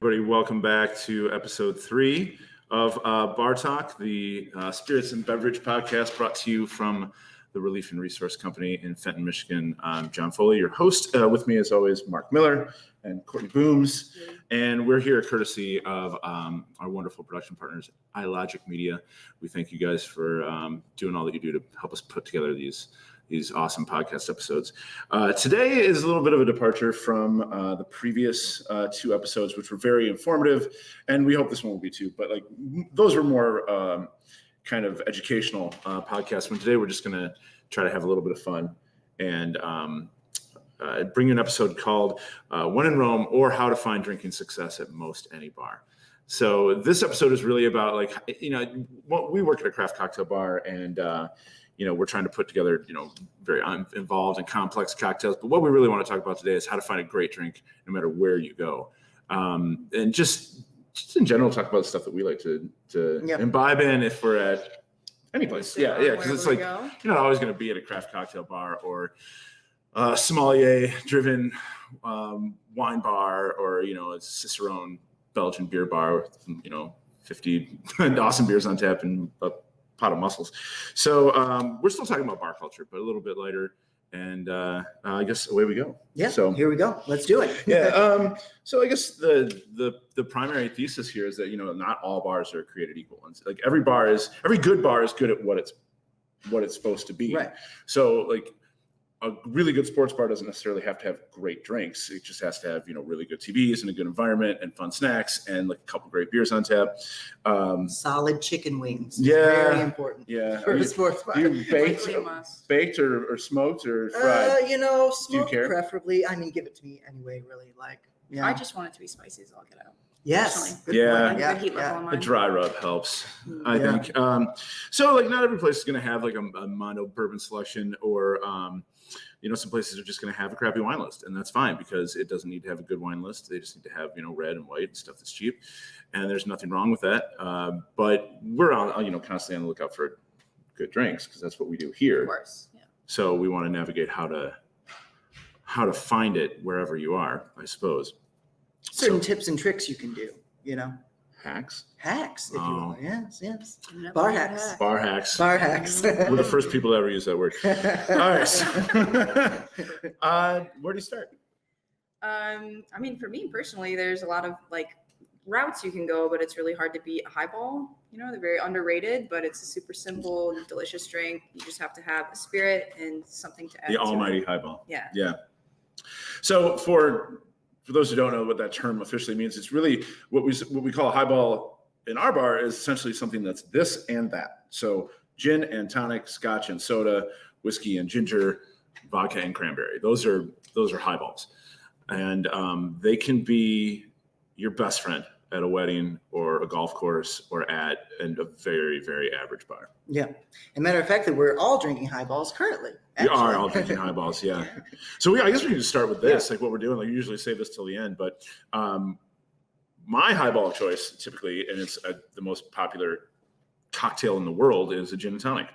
Everybody, welcome back to episode 3 of Bar Talk, the spirits and beverage podcast brought to you from the Relief and Resource Company in Fenton, Michigan. I'm John Foley, your host. With me, as always, Marc Miller and Courtney Booms. And we're here courtesy of our wonderful production partners, iLogic Media. We thank you guys for doing all that you do to help us put together these awesome podcast episodes. Today is a little bit of a departure from the previous 2 episodes, which were very informative, and we hope this one will be too. But those were more kind of educational podcasts. When today we're just going to try to have a little bit of fun and bring you an episode called "When in Rome" or "How to Find Drinking Success at Most Any Bar." So this episode is really about we work at a craft cocktail bar and. We're trying to put together, very involved and complex cocktails. But what we really want to talk about today is how to find a great drink no matter where you go. And just in general, talk about the stuff that we like to imbibe in if we're at any place. Yeah. Because it's like, you're not always going to be at a craft cocktail bar or sommelier-driven wine bar or, a Cicerone Belgian beer bar with, 50 awesome beers on tap and pot of mussels. So we're still talking about bar culture, but a little bit lighter. And I guess away we go. Yeah. So here we go. Let's do it. Yeah. So I guess the primary thesis here is that not all bars are created equal. And like every good bar is good at what it's supposed to be. Right. So a really good sports bar doesn't necessarily have to have great drinks. It just has to have, really good TVs and a good environment and fun snacks and a couple great beers on tap. Solid chicken wings. Yeah. Very important. Yeah. For a sports bar. Do you baked or smoked or fried? Smoked preferably. Give it to me anyway, really. I just want it to be spicy as all get out. Yes. Good heat level on mine. A dry rub helps, I think. So not every place is going to have a mono bourbon selection or, some places are just going to have a crappy wine list, and that's fine because it doesn't need to have a good wine list. They just need to have, red and white and stuff that's cheap, and there's nothing wrong with that. But we're constantly on the lookout for good drinks because that's what we do here. Of course, yeah. So we want to navigate how to find it wherever you are, I suppose. Certain tips and tricks you can do, Hacks, if you want. Yes. Bar hacks. Bar hacks. We're the first people to ever use that word. All right. So, where do you start? For me personally, there's a lot of routes you can go, but it's really hard to beat a highball. They're very underrated, but it's a super simple, delicious drink. You just have to have a spirit and something to add. The almighty highball. Yeah. So for those who don't know what that term officially means, it's really what we call a highball in our bar is essentially something that's this and that. So gin and tonic, scotch and soda, whiskey and ginger, vodka and cranberry. Those are highballs, and they can be your best friend at a wedding or a golf course or at a very, very average bar. Yeah. As a matter of fact, that we're all drinking highballs currently. We are all drinking highballs, yeah. So I guess we can just start with this, what we're doing. You usually save this till the end, but my highball choice typically, and it's the most popular cocktail in the world, is a gin and tonic.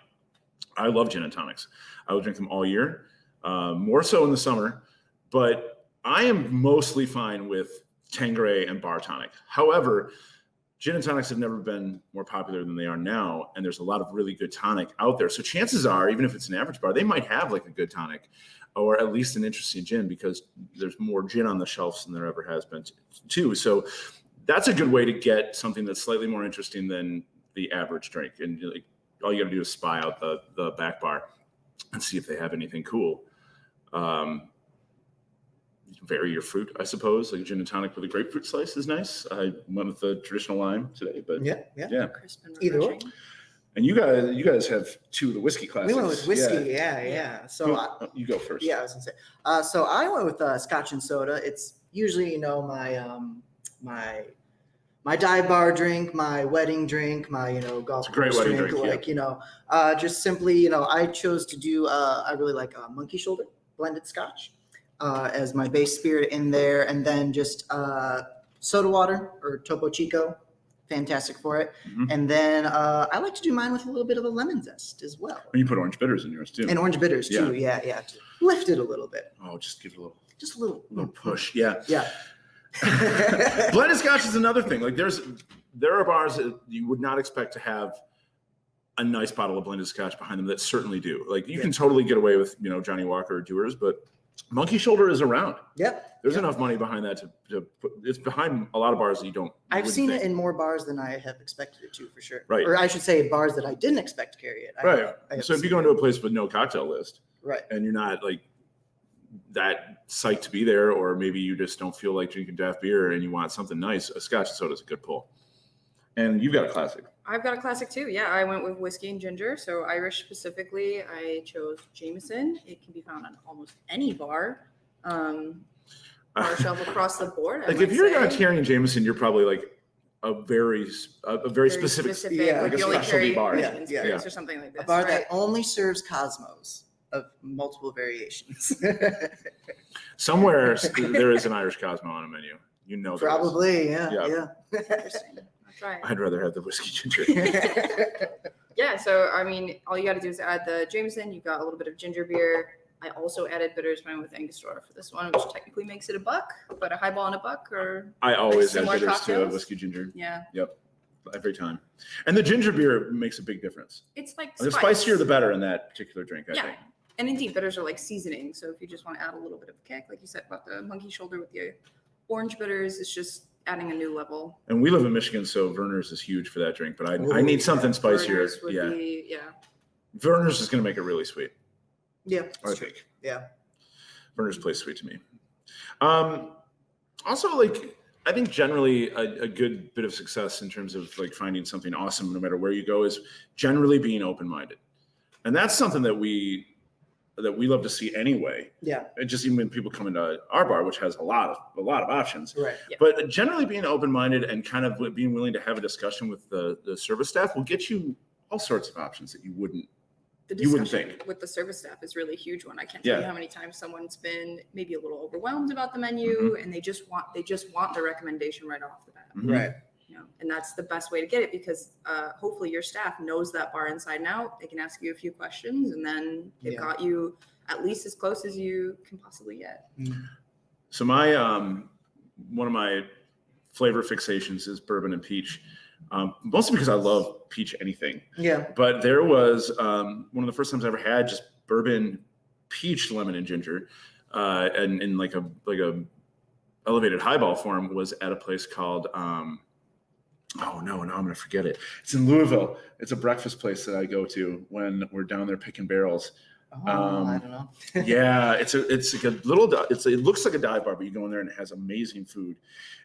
I love gin and tonics. I will drink them all year, more so in the summer, but I am mostly fine with Tanqueray and bar tonic. However, gin and tonics have never been more popular than they are now, and there's a lot of really good tonic out there. So chances are, even if it's an average bar, they might have a good tonic or at least an interesting gin because there's more gin on the shelves than there ever has been too. So that's a good way to get something that's slightly more interesting than the average drink. And all you got to do is spy out the back bar and see if they have anything cool. Vary your fruit, I suppose. Gin and tonic with a grapefruit slice is nice. I went with the traditional lime today, but yeah. Crisp and either way. And you guys have 2 of the whiskey classes. We went with whiskey, yeah. So you go first. Yeah, I was gonna say. So I went with Scotch and Soda. It's usually my dive bar drink, my wedding drink, my golf course drink. Just simply I chose to do I really like Monkey Shoulder blended Scotch. As my base spirit in there, and then just soda water or Topo Chico, fantastic for it. Mm-hmm. And then I like to do mine with a little bit of a lemon zest as well. And you put orange bitters in yours too. And orange bitters too, yeah. To lift it a little bit. Oh, just give it a little Just a little push. Yeah. Yeah. Blended Scotch is another thing. Like there are bars that you would not expect to have a nice bottle of blended Scotch behind them that certainly do. Like you can totally get away with, Johnny Walker or Dewar's, but Monkey Shoulder is around. Yep. There's enough money behind that to put, it's behind a lot of bars that you don't. I've seen it in more bars than I have expected it to, for sure. Right. Or I should say bars that I didn't expect to carry it. Right. So if you go into a place with no cocktail list, right, and you're not like that psyched to be there, or maybe you just don't feel like drinking draft beer and you want something nice, a Scotch and Soda is a good pull. And you've got a classic. I've got a classic too. Yeah, I went with whiskey and ginger. So Irish specifically, I chose Jameson. It can be found on almost any bar. Bar shelf across the board. Like if you're not carrying Jameson, you're probably like a very specific yeah, like like a you only specialty carry bar. Michigan Yeah. spirits or something like this. a bar right? that only serves Cosmos of multiple variations. Somewhere there is an Irish Cosmo on a menu. You know, there is. Probably, yeah. Interesting. That's right. I'd rather have the whiskey ginger. Yeah, so I mean, all you got to do is add the Jameson. You've got a little bit of ginger beer. I also added bitters when I went with Angostura for this one, which technically makes it a buck, but a highball and a buck or I always add similar bitters to a cocktails? whiskey ginger. Yeah, Every time. And the ginger beer makes a big difference. it's like The spice. spicier, the better in that particular drink, I Yeah. think. And indeed, bitters are like seasoning. So if you just want to add a little bit of a kick, like you said about the Monkey Shoulder with the orange bitters, it's just adding a new level. And we live in Michigan, so Werner's is huge for that drink. But I need something spicier. Burners would Yeah, be, Werner's is going to make it really sweet. Yeah. I think. Yeah. Werner's plays sweet to me. Also, like I think generally a good bit of success in terms of like finding something awesome, no matter where you go, is generally being open-minded, and that's something that we love to see anyway. Yeah. And just even when people come into our bar, which has a lot of options, Right. Yeah. but generally being open-minded and kind of being willing to have a discussion with the service staff will get you all sorts of options that you wouldn't. The You wouldn't discussion think. with the service staff is really a huge one. I can't tell Yeah. you how many times someone's been maybe a little overwhelmed about the menu and they just want the recommendation right off the bat. Mhm. Right. You know, and that's the best way to get it because hopefully your staff knows that bar inside and out. They can ask you a few questions and then they've got you at least as close as you can possibly get. So my one of my flavor fixations is bourbon and peach, mostly because I love peach anything. Yeah. But there was one of the first times I ever had just bourbon, peach, lemon, and ginger, and in like a elevated highball form was at a place called oh no, now I'm gonna forget it. It's in Louisville. It's a breakfast place that I go to when we're down there picking barrels. I don't know. Yeah, it's like a little. It looks like a dive bar, but you go in there and it has amazing food.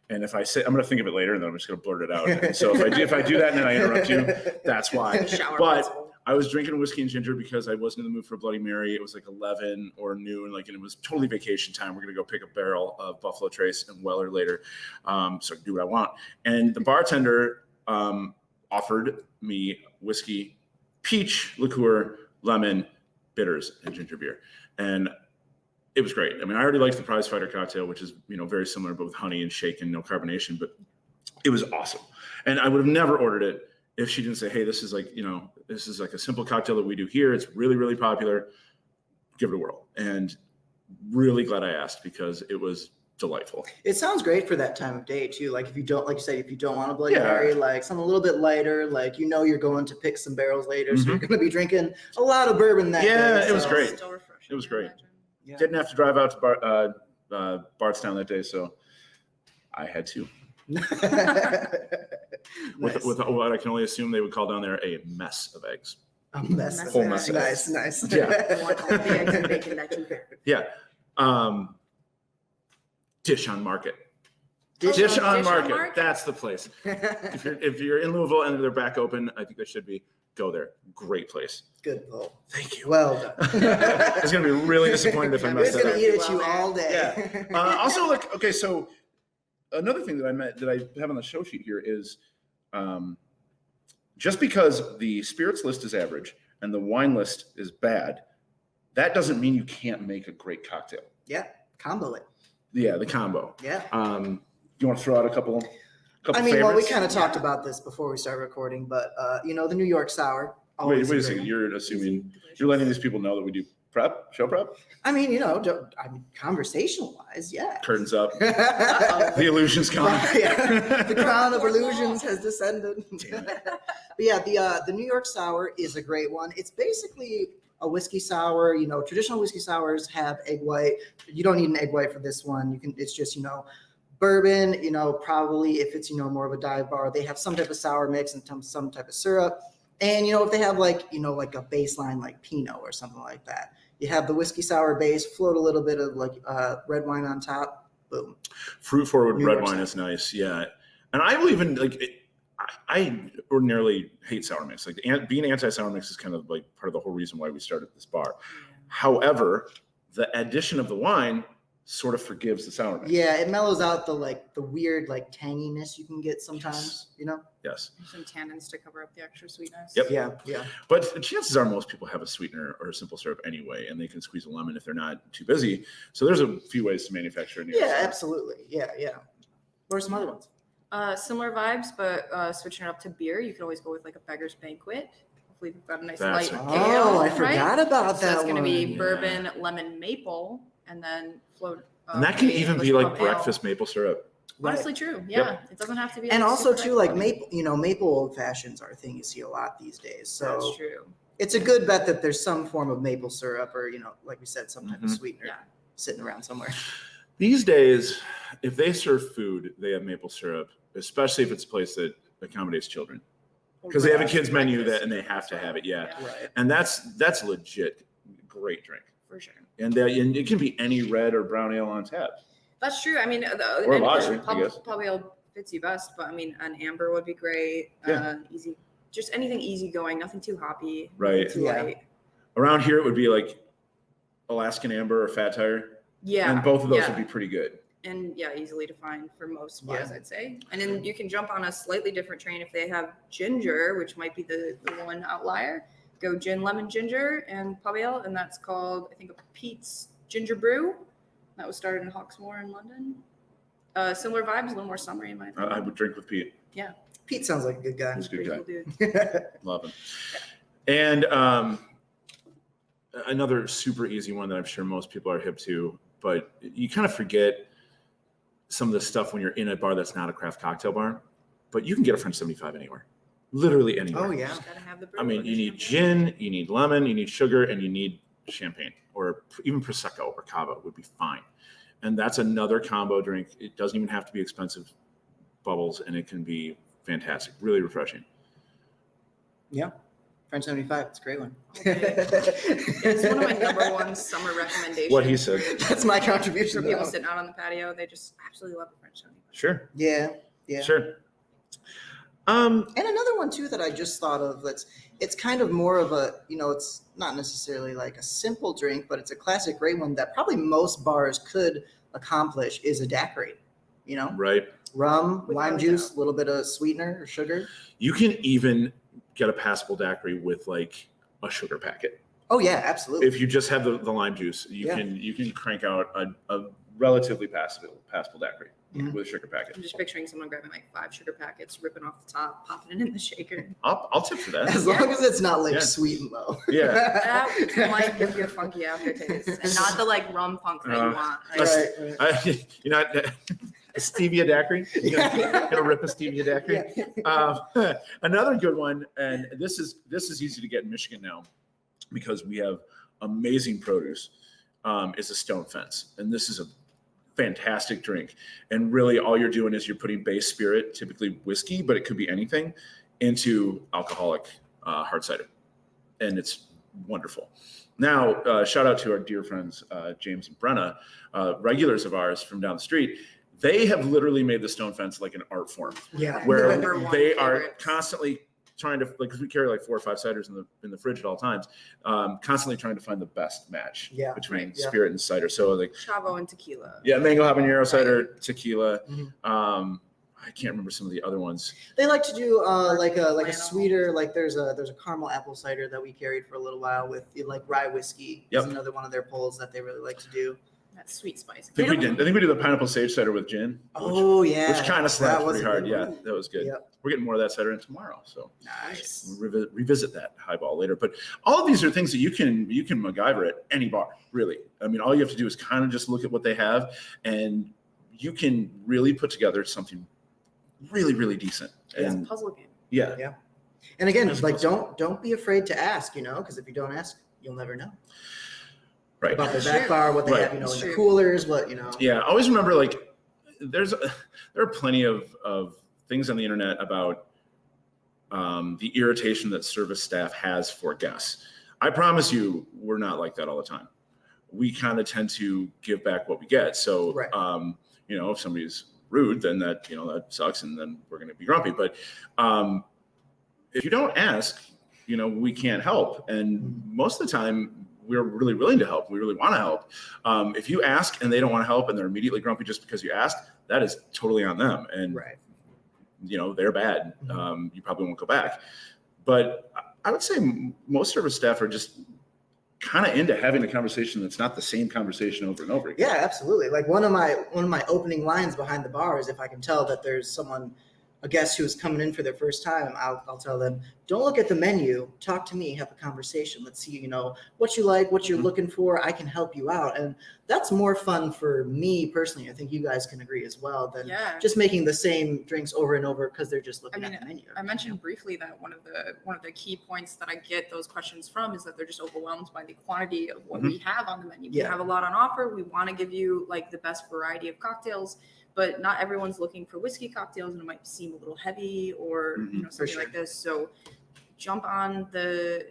And if I say, I'm going to think of it later, and then I'm just going to blurt it out. And so if I do that and then I interrupt you, that's why. Shower But principle. I was drinking whiskey and ginger because I wasn't in the mood for a Bloody Mary. It was like 11 or noon, and it was totally vacation time. We're going to go pick a barrel of Buffalo Trace and Weller later, so I can do what I want. And the bartender offered me whiskey, peach liqueur, lemon, bitters, and ginger beer. And it was great. I mean, I already liked the prize fighter cocktail, which is, very similar, but with honey and shaken, no carbonation, but it was awesome. And I would have never ordered it if she didn't say, hey, this is like a simple cocktail that we do here. It's really, really popular. Give it a whirl. And really glad I asked because it was delightful. It sounds great for that time of day too. Like if you don't, like you say, if you don't want a Bloody Yeah. Mary, like something a little bit lighter, like you're going to pick some barrels later, so you're going to be drinking a lot of bourbon that Yeah, day. it was so- great. Still refreshing, It was I great. imagine. Yeah. Didn't have to drive out to Bardstown that day, so I had to. Nice. With what I can only assume they would call down there a mess of eggs. A mess. Whole mess of Nice, nice. Yeah. You want all the eggs and bacon that you can. Yeah. Dish on Market. Dish on on Market. Market. That's the place. If you're in Louisville and they're back open, I think they should be. Go there. Great place. Good pull. Thank you. Well done. It's gonna be really disappointed if I We're mess just that gonna up. eat at you all day. Also, look. Okay, so another thing that I have on the show sheet here is, just because the spirits list is average and the wine list is bad, that doesn't mean you can't make a great cocktail. Yeah, combo it. Yeah, the combo. Yeah. You want to throw out a couple I mean, well, we favorites? kind of talked about this before we started recording, but the New York Sour Always Wait a a second. great You're assuming Easy, you're letting delicious. these people know that we do show prep, I mean, conversational wise, yeah. curtains up, Uh-oh. the illusion's gone. Yeah, the crown of Fourth wall. illusions has descended. Damn it. But yeah, the New York Sour is a great one. It's basically a whiskey sour. Traditional whiskey sours have egg white. You don't need an egg white for this one. It's just bourbon. Probably if it's more of a dive bar, they have some type of sour mix and some type of syrup. And if they have like a baseline like Pinot or something like that, you have the whiskey sour base, float a little bit of like red wine on top. Boom. Fruit forward New red York wine style. is nice. Yeah, and I will even like. I ordinarily hate sour mix. Like being anti-sour mix is kind of like part of the whole reason why we started this bar. However, the addition of the wine sort of forgives the sour mix. Yeah, it mellows out the weird tanginess you can get sometimes. Yes. Some tannins to cover up the extra sweetness. Yep. Yeah. But the chances are most people have a sweetener or a simple syrup anyway, and they can squeeze a lemon if they're not too busy. So there's a few ways to manufacture it. Yeah, absolutely. Yeah. What are some other ones? Similar vibes, but switching it up to beer, you can always go with like a beggar's banquet. Hopefully, we've got a nice That's light a- ale. Oh, I right? forgot about So that that's going to be Yeah. bourbon, lemon, maple, and then float. And that can maybe even be English like pub ale. breakfast maple syrup. Honestly, true. Yeah, it doesn't have to be. And like, also super too, like high maple old fashions are a thing you see a lot these days. So That's true. it's a good bet that there's some form of maple syrup or like we said, some type of Mhm. sweetener Yeah. sitting around somewhere. These days, if they serve food, they have maple syrup, especially if it's a place that accommodates children. Because they have a kids menu Breakfast and they have to have it, yeah. Right. And that's legit great drink. For sure. And it can be any red or brown ale on tap. That's true. I mean, Or and lager, I guess. probably fits you best, but I mean, an amber would be great. Yeah. Easy, just anything easygoing, nothing too hoppy, Right. nothing too Yeah. light. Around here, it would be like Alaskan Amber or Fat Tire. Yeah. And both of those yeah. would be pretty good. And yeah, easily to find for most bars, Yeah. I'd say. And then you can jump on a slightly different train if they have ginger, which might be the one outlier. Go gin, lemon, ginger, and pub ale, and that's called, I think, a Pete's Ginger Brew. That was started in Hawksmoor in London. Similar vibes, a little more summery in my opinion. I would drink with Pete. Pete sounds like a good guy. He's a good Pretty guy. cool dude. Love him. And another super easy one that I'm sure most people are hip to, but you kind of forget some of this stuff when you're in a bar that's not a craft cocktail bar, but you can get a French 75 anywhere, literally anywhere. Oh yeah. Just gotta have the brew I mean, and you the need champagne. gin, you need lemon, you need sugar, and you need champagne, or even Prosecco or Cava would be fine. And that's another combo drink. It doesn't even have to be expensive bubbles, and it can be fantastic, really refreshing. French 75, it's a great one. It's one of my number one summer recommendations. What he said. That's my For contribution. people though. sitting out on the patio, they just absolutely love the French 75. Sure, Yeah. sure. And another one too that I just thought of it's kind of more of a, it's not necessarily like a simple drink, but it's a classic great one that probably most bars could accomplish is a daiquiri. Right. Rum, Without lime a juice, doubt. a little bit of sweetener or sugar. You can even get a passable daiquiri with like a sugar packet. Oh yeah, absolutely. If you just have the lime juice, you can crank out a relatively passable daiquiri Mhm. with a sugar packet. I'm just picturing someone grabbing like 5 sugar packets, ripping off the top, popping it in the shaker. I'll tip for that. As long as it's not like Yeah. sweet and low. Yeah. That might give you a funky aftertaste, and not the like rum funk that you want. Like, Right. You're not a stevia daiquiri. You're gonna rip a stevia daiquiri. Another good one, and this is easy to get in Michigan now because we have amazing produce. Is a stone fence, and this is a fantastic drink. And really, all you're doing is you're putting base spirit, typically whiskey, but it could be anything, into alcoholic hard cider, and it's wonderful. Now, shout out to our dear friends James and Brenna, regulars of ours from down the street. They have literally made the stone fence like an art form, Yeah. where Number one they are favorites. constantly trying to, like, 'cause we carry like 4 or 5 ciders in the fridge at all times, constantly trying to find the best match between Yeah. spirit and cider. So like, Chavo and tequila. yeah, mango habanero cider, tequila. Mhm. I can't remember some of the other ones. They like to do like a Flannel. sweeter, like there's a caramel apple cider that we carried for a little while with like rye whiskey. Yep. Is another one of their pulls that they really like to do. That sweet spice. I think we did the pineapple sage cider with gin. Oh yeah, Which kind of slapped was pretty a hard. good Yeah, one. that was good. Yep. We're getting more of that cider in tomorrow, so Nice. we'll revisit that highball later. But all of these are things that you can MacGyver at any bar, really. I mean, all you have to do is kind of just look at what they have, and you can really put together something really, really decent. It's And a puzzle game. yeah. And again, it's like don't be afraid to ask, because if you don't ask, you'll never know. Right. About their back bar, what they Right. have, in That's the true. coolers, what. Yeah, always remember, like, there are plenty of things on the internet about the irritation that service staff has for guests. I promise you, we're not like that all the time. We kind of tend to give back what we get. So, Right. If somebody's rude, then that sucks, and then we're going to be grumpy. But if you don't ask, we can't help. And most of the time, we're really willing to help. We really want to help. If you ask and they don't want to help and they're immediately grumpy just because you asked, that is totally on them. And, Right. they're bad. You probably won't go back. But I would say most service staff are just kind of into having a conversation that's not the same conversation over and over again. Yeah, absolutely. Like one of my opening lines behind the bar is if I can tell that there's a guest who is coming in for their first time, I'll tell them, don't look at the menu, talk to me, have a conversation. Let's see, what you like, what you're looking for. I can help you out. And that's more fun for me personally. I think you guys can agree as well than just making the same drinks over and over because they're just looking at the menu. I mentioned briefly that one of the key points that I get those questions from is that they're just overwhelmed by the quantity of what we have on the menu. We have a lot on offer. We want to give you like the best variety of cocktails, but not everyone's looking for whiskey cocktails, and it might seem a little heavy or something like this. So jump on the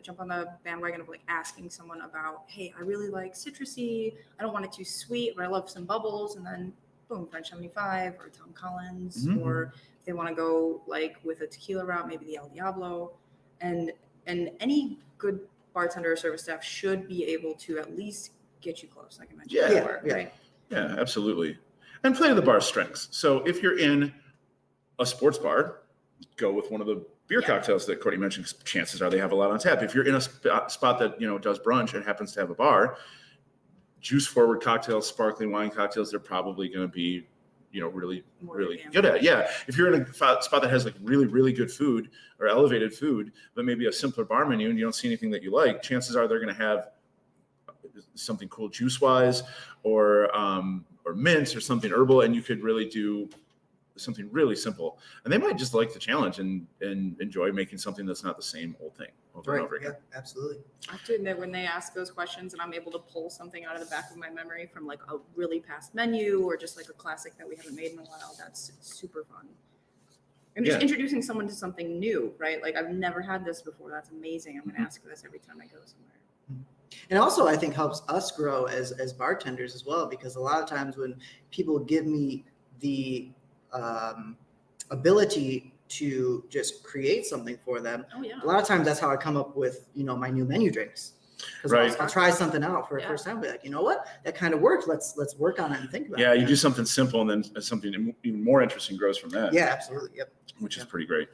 bandwagon of like asking someone about, hey, I really like citrusy. I don't want it too sweet, but I love some bubbles. And then boom, French 75 or Tom Collins, or if they want to go like with a tequila route, maybe the El Diablo. And any good bartender or service staff should be able to at least get you close, like I mentioned before, right? Yeah, absolutely. And play to the bar's strengths. So if you're in a sports bar, go with one of the beer cocktails that Courtney mentioned. Chances are they have a lot on tap. If you're in a spot that does brunch and happens to have a bar, juice forward cocktails, sparkling wine cocktails, they're probably going to be really good at. Yeah. If you're in a spot that has like really, really good food or elevated food, but maybe a simpler bar menu and you don't see anything that you like, chances are they're going to have something cool juice wise or mint or something herbal, and you could really do something really simple. And they might just like the challenge and enjoy making something that's not the same old thing over and over again. Yeah, absolutely. I have to admit, when they ask those questions and I'm able to pull something out of the back of my memory from like a really past menu or just like a classic that we haven't made in a while, that's super fun. And just introducing someone to something new, right? Like I've never had this before. That's amazing. I'm going to ask for this every time I go somewhere. And also I think helps us grow as bartenders as well, because a lot of times when people give me the ability to just create something for them, a lot of times that's how I come up with my new menu drinks, because I'll try something out for the first time, be like, you know what, that kind of works, let's work on it and think about it. You do something simple and then something even more interesting grows from that. Absolutely. Yep. Which is pretty great.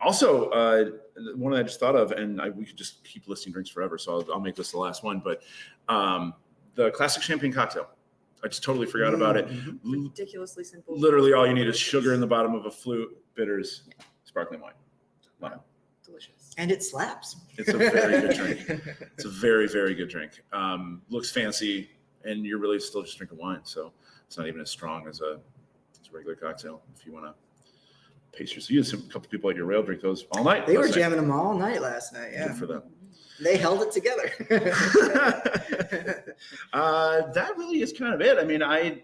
Also, one that I just thought of, and we could just keep listing drinks forever, so I'll make this the last one, but the classic champagne cocktail. I just totally forgot about it. Ridiculously simple. Literally all you need is sugar in the bottom of a flute, bitters, sparkling wine. Wow. Delicious. And it slaps. It's a very good drink. It's a very, very good drink. Looks fancy, and you're really still just drinking wine, so it's not even as strong as a regular cocktail if you want to pace yourself. You had a couple people at your rail drink those all night. They were jamming them all night last night. Yeah. Good for them. They held it together. That really is kind of it. I mean, I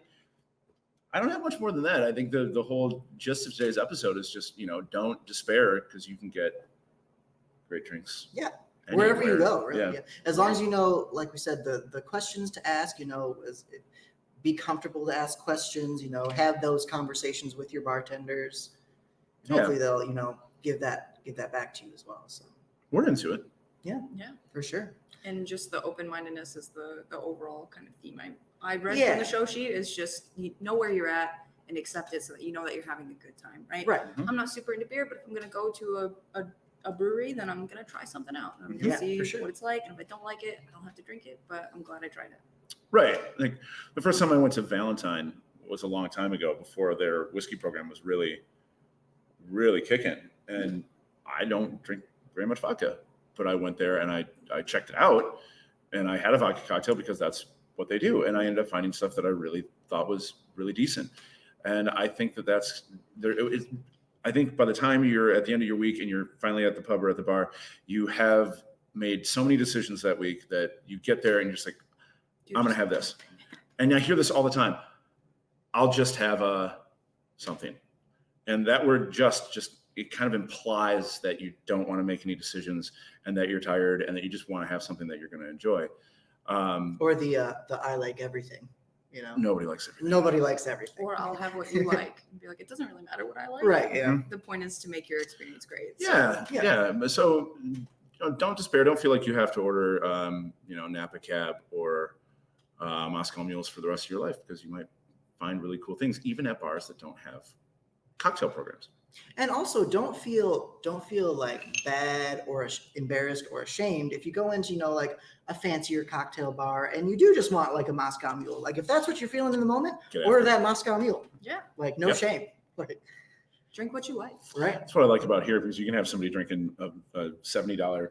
don't have much more than that. I think the whole gist of today's episode is just, don't despair, because you can get great drinks. Yeah. Anywhere. Wherever you go, really. Yeah. As long as you know, like we said, the questions to ask, be comfortable to ask questions, have those conversations with your bartenders. Hopefully they'll, give that back to you as well. So we're into it. Yeah, for sure. And just the open-mindedness is the overall kind of theme I read from the show sheet, is just you know where you're at and accept it so that you know that you're having a good time, right? Right. I'm not super into beer, but if I'm going to go to a brewery, then I'm going to try something out. And I'm going to see what it's like. And if I don't like it, I don't have to drink it, but I'm glad I tried it. Right. Like the first time I went to Valentine was a long time ago, before their whiskey program was really, really kicking. And I don't drink very much vodka, but I went there and I checked it out, and I had a vodka cocktail because that's what they do. And I ended up finding stuff that I really thought was really decent. And I think that's there. I think by the time you're at the end of your week and you're finally at the pub or at the bar, you have made so many decisions that week that you get there and you're just like, I'm going to have this. And I hear this all the time. I'll just have something. And that word just it kind of implies that you don't want to make any decisions and that you're tired and that you just want to have something that you're going to enjoy. Or the I like everything, you know? Nobody likes everything. Nobody likes everything. Or I'll have what you like. And be like, it doesn't really matter what I like. Right, yeah. The point is to make your experience great. Yeah. So don't despair. Don't feel like you have to order, Napa Cab or Moscow Mules for the rest of your life, because you might find really cool things, even at bars that don't have cocktail programs. And also, don't feel like bad or embarrassed or ashamed if you go into, like a fancier cocktail bar and you do just want like a Moscow Mule. Like if that's what you're feeling in the moment, order that Moscow Mule. Yeah. Like no shame. Like drink what you like. Right. That's what I like about here, because you can have somebody drinking a $70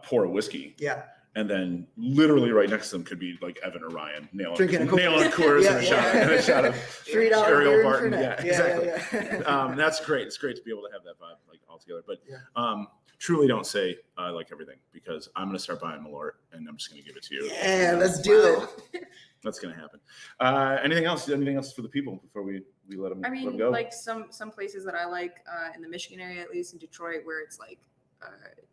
pour of whiskey. Yeah. And then literally right next to them could be like Evan or Ryan nailing Coors Coors and a shot of $3 Ariel Barton. Yeah, Exactly. Yeah. That's great. It's great to be able to have that vibe like all together. But truly don't say I like everything, because I'm going to start buying Malort and I'm just going to give it to you. Yeah, let's do it. That's going to happen. Anything else? Anything else for the people before we let them, I let them mean, go? like some places that I like in the Michigan area, at least in Detroit, where it's like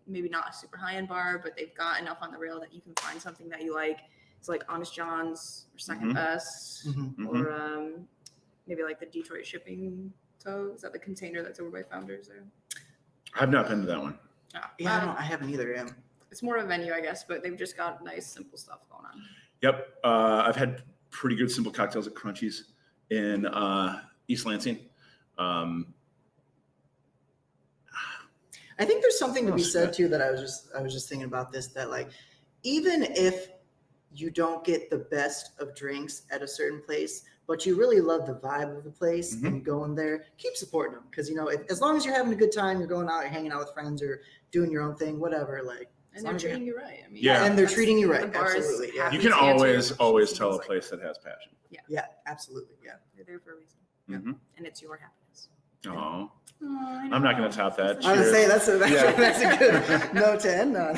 maybe not a super high-end bar, but they've got enough on the rail that you can find something that you like. It's like Honest John's or Second Best, or maybe like the Detroit Shipping Tow. Is that the container that's over by Founders there? I've not been to that one. Yeah, I haven't either. Yeah. It's more of a venue, I guess, but they've just got nice, simple stuff going on. Yep. I've had pretty good simple cocktails at Crunchies in East Lansing. I think there's something to be said too, that I was just thinking about this, that like, even if you don't get the best of drinks at a certain place, but you really love the vibe of the place and going there, keep supporting them. Because, as long as you're having a good time, you're going out, you're hanging out with friends or doing your own thing, whatever, like. And they're treating you right. I mean, and they're treating you right. Absolutely. Yeah. You can always tell a place that has passion. Yeah, absolutely. Yeah. They're there for a reason. And it's your happiness. Oh, I'm not going to top that. I was going to say that's a good note to end on.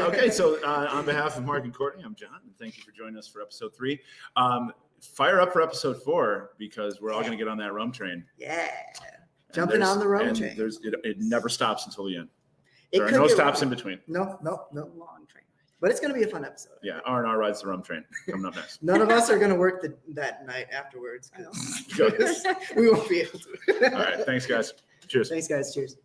Okay, so on behalf of Marc and Courtney, I'm John, and thank you for joining us for episode 3. Fire up for episode 4, because we're all going to get on that rum train. Yeah, jumping on the rum train. It never stops until the end. There are no stops in between. No. Long train. But it's going to be a fun episode. Yeah, R&R rides the rum train. Coming up next. None of us are going to work that night afterwards. We won't be able to. All right, thanks, guys. Cheers. Thanks, guys. Cheers.